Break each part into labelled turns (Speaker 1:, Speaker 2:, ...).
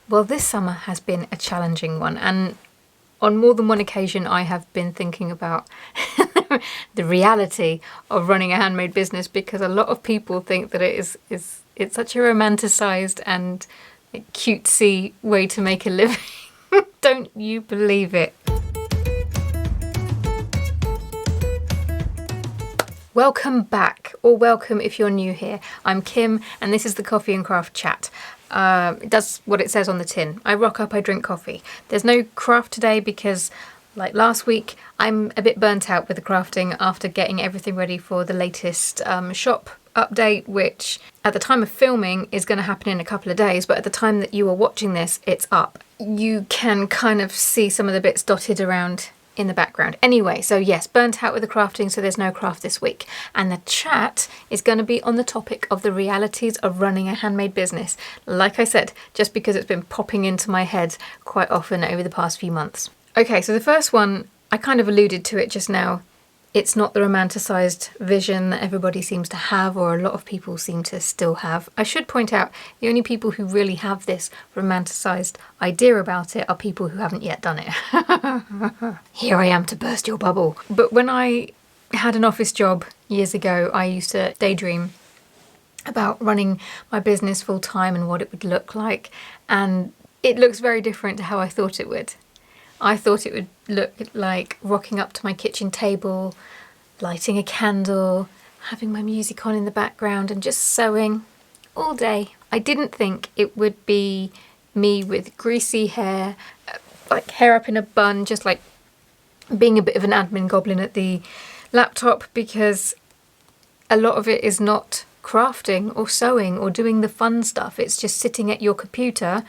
Speaker 1: Well, this summer has been a challenging one, and on more than one occasion I have been thinking about the reality of running a handmade business, because a lot of people think that it's such a romanticized and cutesy way to make a living. Don't you believe it? Welcome back, or welcome if you're new here. I'm Kim, and this is the Coffee and Craft Chat. It does what it says on the tin. I rock up, I drink coffee. There's no craft today because, like last week, I'm a bit burnt out with the crafting after getting everything ready for the latest shop update, which at the time of filming is going to happen in a couple of days, but at the time that you are watching this, it's up. You can kind of see some of the bits dotted around in the background. Anyway, so yes, burnt out with the crafting, so there's no craft this week. And the chat is going to be on the topic of the realities of running a handmade business. Like I said, just because it's been popping into my head quite often over the past few months. Okay, so the first one, I kind of alluded to it just now. It's not the romanticised vision that everybody seems to have, or a lot of people seem to still have. I should point out, the only people who really have this romanticised idea about it are people who haven't yet done it. Here I am to burst your bubble. But when I had an office job years ago, I used to daydream about running my business full time and what it would look like. And it looks very different to how I thought it would. I thought it would look like rocking up to my kitchen table, lighting a candle, having my music on in the background and just sewing all day. I didn't think it would be me with greasy hair, like hair up in a bun, just like being a bit of an admin goblin at the laptop, because a lot of it is not crafting or sewing or doing the fun stuff. It's just sitting at your computer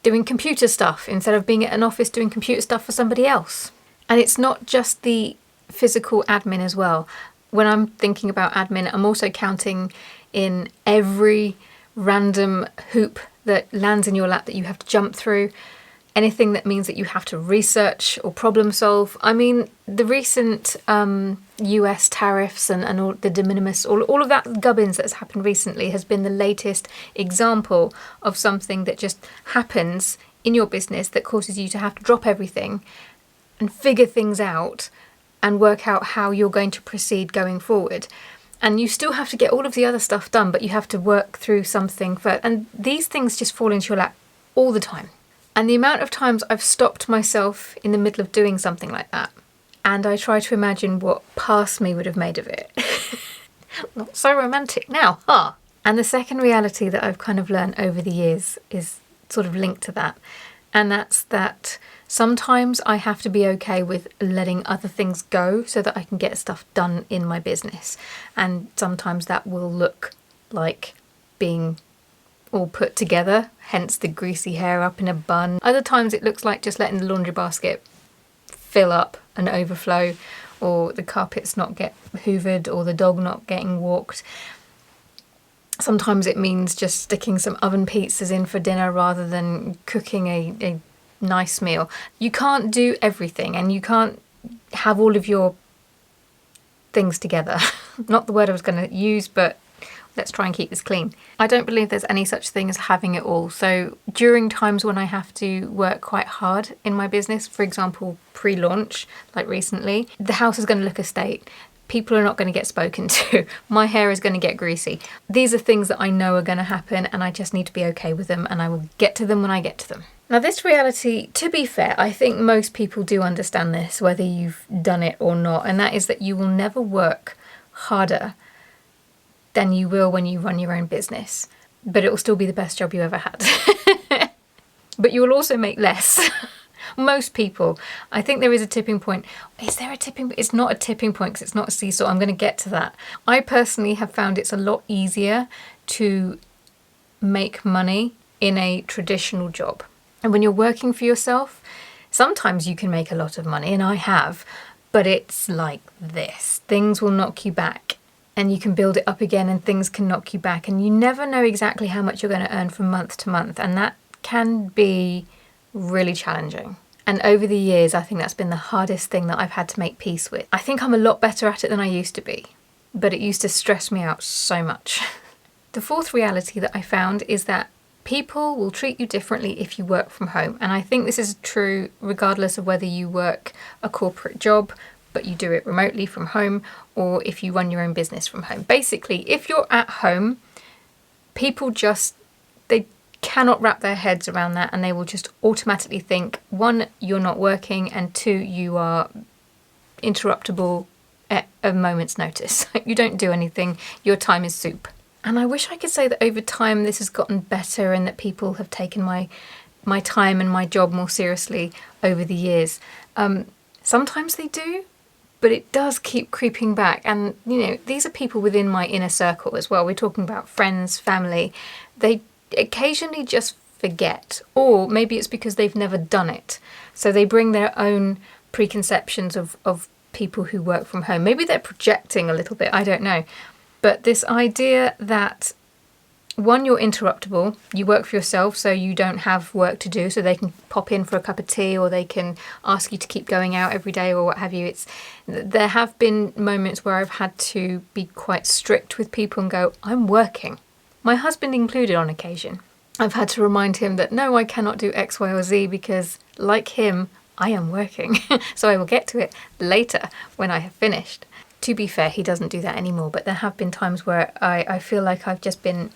Speaker 1: doing computer stuff instead of being at an office doing computer stuff for somebody else. And it's not just the physical admin as well. When I'm thinking about admin, I'm also counting in every random hoop that lands in your lap that you have to jump through, anything that means that you have to research or problem solve. I mean, the recent US tariffs and all the de minimis, all of that gubbins that's happened recently has been the latest example of something that just happens in your business that causes you to have to drop everything and figure things out and work out how you're going to proceed going forward. And you still have to get all of the other stuff done, but you have to work through something first. And these things just fall into your lap all the time. And the amount of times I've stopped myself in the middle of doing something like that, and I try to imagine what past me would have made of it. Not so romantic now, huh? And the second reality that I've kind of learned over the years is sort of linked to that. And that's that sometimes I have to be okay with letting other things go so that I can get stuff done in my business. And sometimes that will look like being all put together, hence the greasy hair up in a bun. Other times it looks like just letting the laundry basket fill up and overflow, or the carpets not get hoovered, or the dog not getting walked. Sometimes it means just sticking some oven pizzas in for dinner rather than cooking a nice meal. You can't do everything, and you can't have all of your things together. Not the word I was going to use, but let's try and keep this clean. I don't believe there's any such thing as having it all. So during times when I have to work quite hard in my business, for example, pre-launch, like recently, the house is going to look a state. People are not going to get spoken to. My hair is going to get greasy. These are things that I know are going to happen, and I just need to be okay with them, and I will get to them when I get to them. Now, this reality, to be fair, I think most people do understand this, whether you've done it or not, and that is that you will never work harder than you will when you run your own business. But it will still be the best job you ever had. But you will also make less. Most people. I think there is a tipping point. Is there a tipping point? It's not a tipping point because it's not a seesaw. I'm going to get to that. I personally have found it's a lot easier to make money in a traditional job. And when you're working for yourself, sometimes you can make a lot of money, and I have, but it's like this. Things will knock you back. And you can build it up again, and things can knock you back, and you never know exactly how much you're going to earn from month to month, and that can be really challenging. And over the years, I think that's been the hardest thing that I've had to make peace with. I think I'm a lot better at it than I used to be, but it used to stress me out so much. The fourth reality that I found is that People will treat you differently if you work from home. And I think this is true regardless of whether you work a corporate job but you do it remotely from home, or if you run your own business from home. Basically, if you're at home, people they cannot wrap their heads around that, and they will just automatically think, one, you're not working, and two, you are interruptible at a moment's notice. You don't do anything, your time is soup. And I wish I could say that over time this has gotten better and that people have taken my time and my job more seriously over the years. Sometimes they do, but it does keep creeping back. And, these are people within my inner circle as well. We're talking about friends, family. They occasionally just forget, or maybe it's because they've never done it. So they bring their own preconceptions of people who work from home. Maybe they're projecting a little bit, I don't know. But this idea that, one, you're interruptible, you work for yourself, so you don't have work to do, so they can pop in for a cup of tea, or they can ask you to keep going out every day, or what have you. There have been moments where I've had to be quite strict with people and go, I'm working. My husband included on occasion. I've had to remind him that no, I cannot do X, Y, or Z because, like him, I am working. So I will get to it later when I have finished. To be fair, he doesn't do that anymore, but there have been times where I feel like I've just been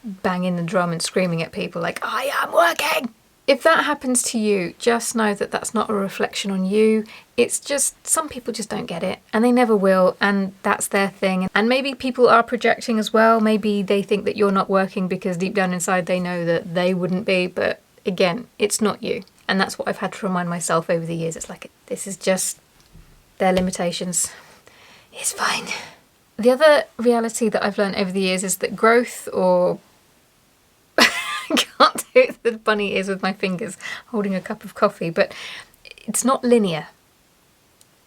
Speaker 1: banging the drum and screaming at people like, I am working! If that happens to you, just know that that's not a reflection on you. It's just some people just don't get it, and they never will, and that's their thing. And maybe people are projecting as well. Maybe they think that you're not working because deep down inside they know that they wouldn't be, but again, it's not you. And that's what I've had to remind myself over the years. It's like, this is just their limitations. It's fine. The other reality that I've learned over the years is that growth, or I can't do the bunny ears with my fingers holding a cup of coffee, but it's not linear.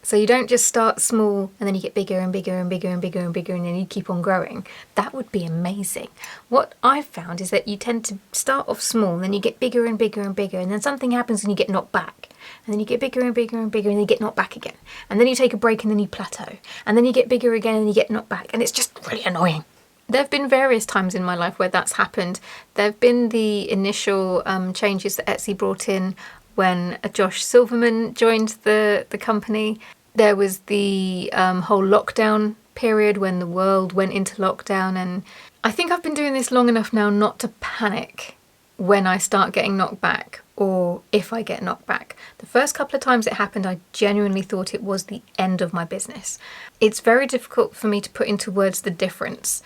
Speaker 1: So you don't just start small and then you get bigger and bigger and bigger and bigger and bigger and then you keep on growing. That would be amazing. What I've found is that you tend to start off small and then you get bigger and bigger and bigger, and then something happens and you get knocked back. And then you get bigger and bigger and bigger and then you get knocked back again. And then you take a break and then you plateau. And then you get bigger again and you get knocked back. And it's just really annoying. There have been various times in my life where that's happened. There have been the initial changes that Etsy brought in when Josh Silverman joined the company. There was the whole lockdown period when the world went into lockdown. And I think I've been doing this long enough now not to panic when I start getting knocked back, or if I get knocked back. The first couple of times it happened, I genuinely thought it was the end of my business. It's very difficult for me to put into words the difference,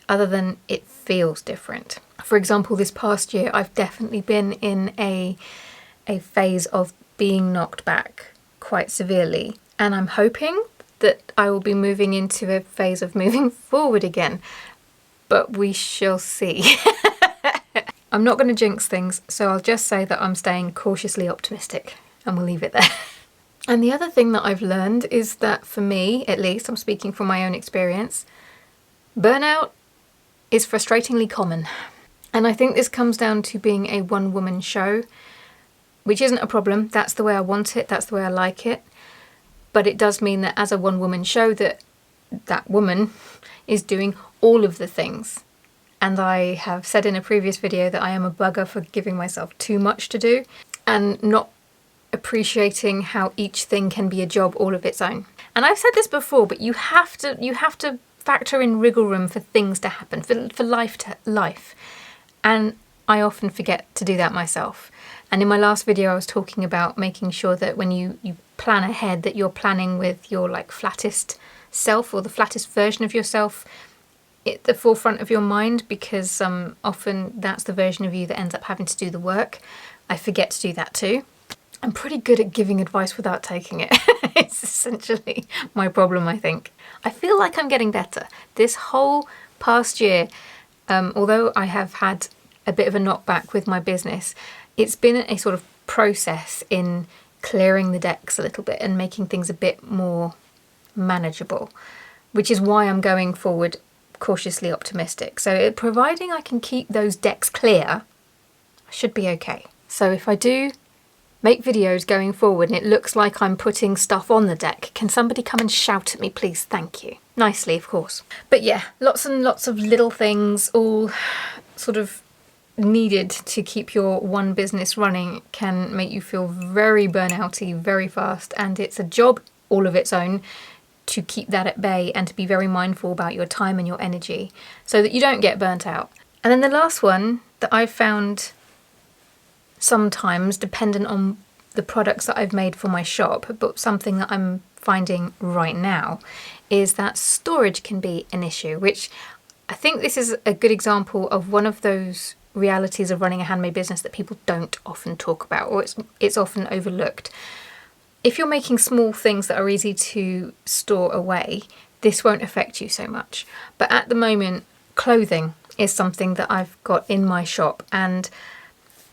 Speaker 1: other than it feels different. For example, this past year, I've definitely been in a phase of being knocked back quite severely. And I'm hoping that I will be moving into a phase of moving forward again. But we shall see. I'm not going to jinx things, so I'll just say that I'm staying cautiously optimistic, and we'll leave it there. And the other thing that I've learned is that, for me, at least, I'm speaking from my own experience, burnout is frustratingly common. And I think this comes down to being a one-woman show, which isn't a problem. That's the way I want it. That's the way I like it. But it does mean that as a one-woman show, that woman is doing all of the things. And I have said in a previous video that I am a bugger for giving myself too much to do and not appreciating how each thing can be a job all of its own. And I've said this before, but you have to factor in wriggle room for things to happen, for life to life. And I often forget to do that myself. And in my last video, I was talking about making sure that when you plan ahead, that you're planning with your flattest self, or the flattest version of yourself, at the forefront of your mind, because often that's the version of you that ends up having to do the work. I forget to do that too. I'm pretty good at giving advice without taking it. It's essentially my problem, I think. I feel like I'm getting better. This whole past year, although I have had a bit of a knockback with my business, it's been a sort of process in clearing the decks a little bit and making things a bit more manageable, which is why I'm going forward cautiously optimistic. So providing I can keep those decks clear, I should be okay. So if I do make videos going forward and it looks like I'm putting stuff on the deck, can somebody come and shout at me, please? Thank you. Nicely, of course. But yeah, lots and lots of little things all sort of needed to keep your one business running can make you feel very burnouty very fast, and it's a job all of its own to keep that at bay and to be very mindful about your time and your energy so that you don't get burnt out. And then the last one that I've found sometimes, dependent on the products that I've made for my shop, but something that I'm finding right now, is that storage can be an issue, which I think this is a good example of one of those realities of running a handmade business that people don't often talk about, or it's often overlooked. If you're making small things that are easy to store away, this won't affect you so much. But at the moment, clothing is something that I've got in my shop, and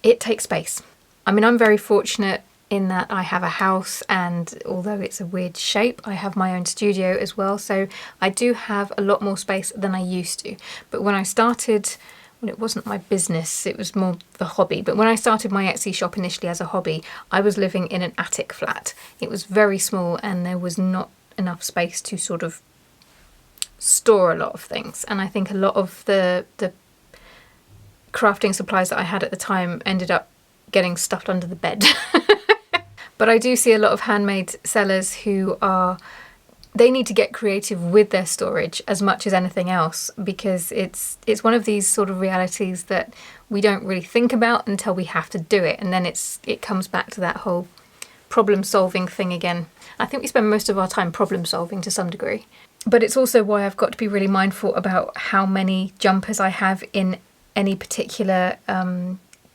Speaker 1: it takes space. I mean, I'm very fortunate in that I have a house, and although it's a weird shape, I have my own studio as well, so I do have a lot more space than I used to. But when I started, well, it wasn't my business, it was more the hobby, but when I started my Etsy shop initially as a hobby, I was living in an attic flat. It was very small and there was not enough space to sort of store a lot of things, and I think a lot of the crafting supplies that I had at the time ended up getting stuffed under the bed. But I do see a lot of handmade sellers who they need to get creative with their storage as much as anything else, because it's one of these sort of realities that we don't really think about until we have to do it, and then it comes back to that whole problem solving thing again. I think we spend most of our time problem solving to some degree. But it's also why I've got to be really mindful about how many jumpers I have in any particular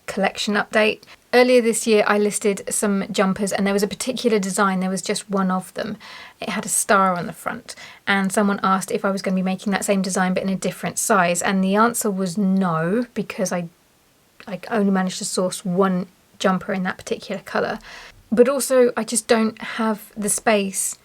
Speaker 1: collection update. Earlier this year I listed some jumpers, and there was a particular design, there was just one of them. It had a star on the front, and someone asked if I was going to be making that same design but in a different size, and the answer was no, because I only managed to source one jumper in that particular colour. But also I just don't have the space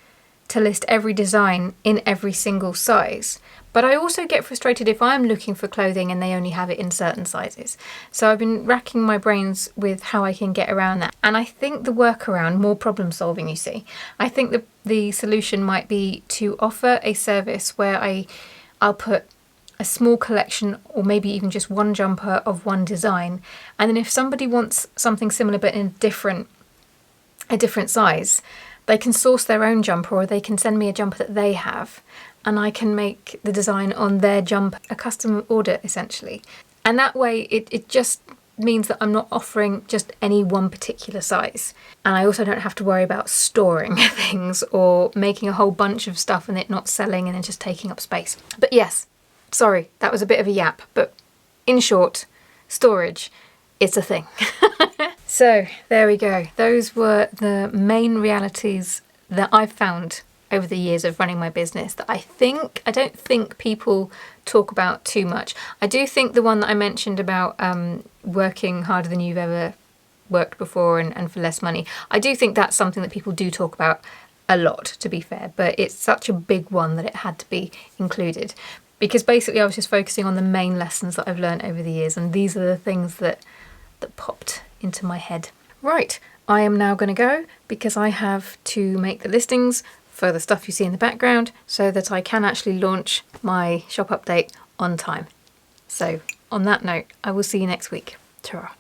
Speaker 1: to list every design in every single size. But I also get frustrated if I'm looking for clothing and they only have it in certain sizes. So I've been racking my brains with how I can get around that. And I think the workaround, more problem solving, you see, I think the solution might be to offer a service where I'll put a small collection, or maybe even just one jumper of one design. And then if somebody wants something similar but in a different size, they can source their own jumper, or they can send me a jumper that they have, and I can make the design on their jumper, a custom order essentially. And that way it just means that I'm not offering just any one particular size. And I also don't have to worry about storing things or making a whole bunch of stuff and it not selling and then just taking up space. But yes, sorry, that was a bit of a yap, but in short, storage, it's a thing. So there we go. Those were the main realities that I've found over the years of running my business that I don't think people talk about too much. I do think the one that I mentioned about working harder than you've ever worked before and for less money, I do think that's something that people do talk about a lot, to be fair, but it's such a big one that it had to be included. Because basically I was just focusing on the main lessons that I've learned over the years, and these are the things that popped into my head. Right, I am now going to go because I have to make the listings for the stuff you see in the background so that I can actually launch my shop update on time. So on that note, I will see you next week. Ta-ra.